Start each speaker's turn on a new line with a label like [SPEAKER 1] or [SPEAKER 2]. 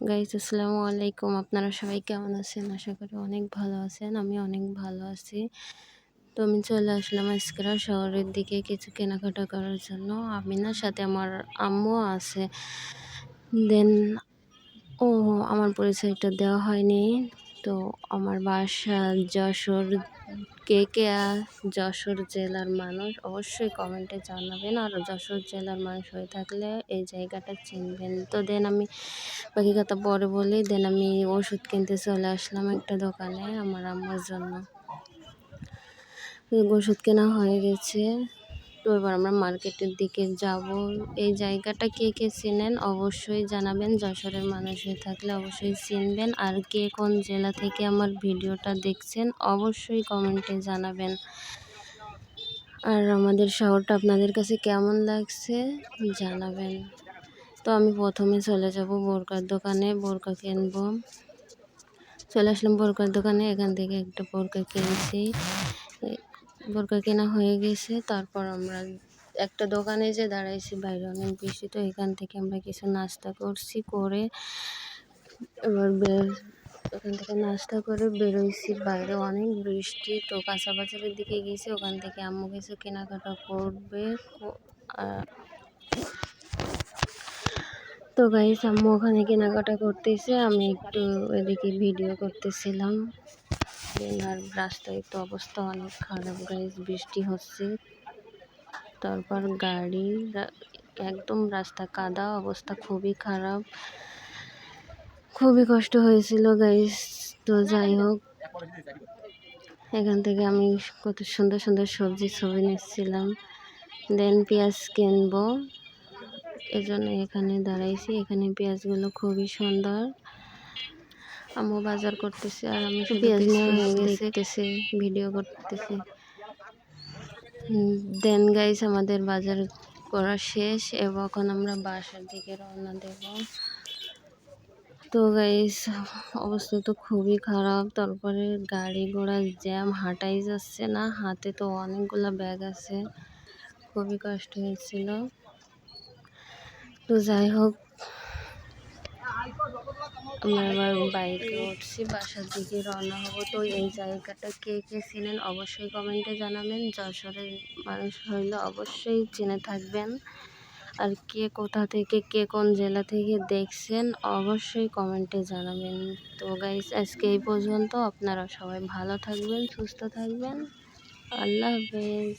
[SPEAKER 1] Guys আসসালামু আলাইকুম। আপনারা সবাই কেমন আছেন? আশা করি অনেক ভালো আছেন। আমি অনেক ভালো আছি। তো আমি চলে আসলাম আজকেরা শহরের দিকে কিছু কেনাকাটা করার জন্য। আমি না সাথে আমার আম্মুও আছে। দেন আমার পরিচয়টা দেওয়া হয়নি। তো আমার বাসা যশোর। কে যশোর জেলার মানুষ অবশ্যই কমেন্টে জানাবেন। আর যশোর জেলার মানুষ হয়ে থাকলে এই জায়গাটা চিনবেন। তো দেন আমি বাকি কথা পরে বলি। দেন আমি ওষুধ কিনতে চলে আসলাম একটা দোকানে আমার আম্মার জন্য। ওষুধ কেনা হয়ে গেছে। তো এবার আমরা মার্কেটের দিকে যাব। এই জায়গাটা কে কে চেনেন অবশ্যই জানাবেন। যশোরের মানুষ হয়ে থাকলে অবশ্যই চিনবেন। আর কে কোন জেলা থেকে আমার ভিডিওটা দেখছেন অবশ্যই কমেন্টে জানাবেন। আর আমাদের শহরটা আপনাদের কাছে কেমন লাগছে জানাবেন। তো আমি প্রথমে চলে যাব বোরকার দোকানে, বোরকা কিনবো। চলে আসলাম বোরকার দোকানে। এখান থেকে একটা বোরকা কিনছি। বোরকা কেনা হয়ে গেছে। তারপর আমরা একটা দোকানে যে দাঁড়াইছি, বাইরে অনেক বৃষ্টি, তো এখান থেকে আমরা কিছু নাস্তা করছি। করে এবার ওখান থেকে নাস্তা করে বেরোইছি। বাইরে অনেক বৃষ্টি, তো কাঁচা বাজারের দিকে গেছি। ওখান থেকে আম্মু কিছু কেনাকাটা করবে। তো গাইস আম্মু ওখানে কেনাকাটা করতেছে, আমি একটু এদিকে ভিডিও করতেছিলাম। আর রাস্তায় তো অবস্থা অনেক খারাপ গাইস, বৃষ্টি হচ্ছে। তারপর গাড়ি একদম রাস্তা কাদা, অবস্থা খুবই খারাপ, খুবই কষ্ট হয়েছিল গাইস। তো যাই হোক, এখান থেকে আমি কত সুন্দর সুন্দর সবজি ছবি নিচ্ছিলাম। দেন পেঁয়াজ কিনবো, এজন্য এখানে দাঁড়াইছি। এখানে পেঁয়াজগুলো খুবই সুন্দর। আম্মু বাজার করতেছে আর আমি পেঁয়াজ নেওয়া হয়ে গেছে, দেখতেছি, ভিডিও করতেছি। দেন গাইস আমাদের বাজার করা শেষ এবং এখন আমরা বাসার দিকে রওনা দেব। তো গাইস অবস্থা তো খুবই খারাপ। তারপরে গাড়ি ঘোড়া জ্যাম, হাঁটাই যাচ্ছে না, হাতে তো অনেকগুলো ব্যাগ আছে, খুবই কষ্ট হয়েছিল। তো যাই হোক, আমরা এবার বাইকে উঠছি, বাসার দিকে রওনা হব। তো এই জায়গাটা কে কে চিনেন অবশ্যই কমেন্টে জানাবেন। যশোরের মানুষ হইলে অবশ্যই চিনে থাকবেন। আর কে কোথা থেকে, কে কোন জেলা থেকে দেখছেন অবশ্যই কমেন্টে জানাবেন। তো গাইস আজকে এই পর্যন্ত। আপনারা সবাই ভালো থাকবেন, সুস্থ থাকবেন। আল্লাহ হাফেজ।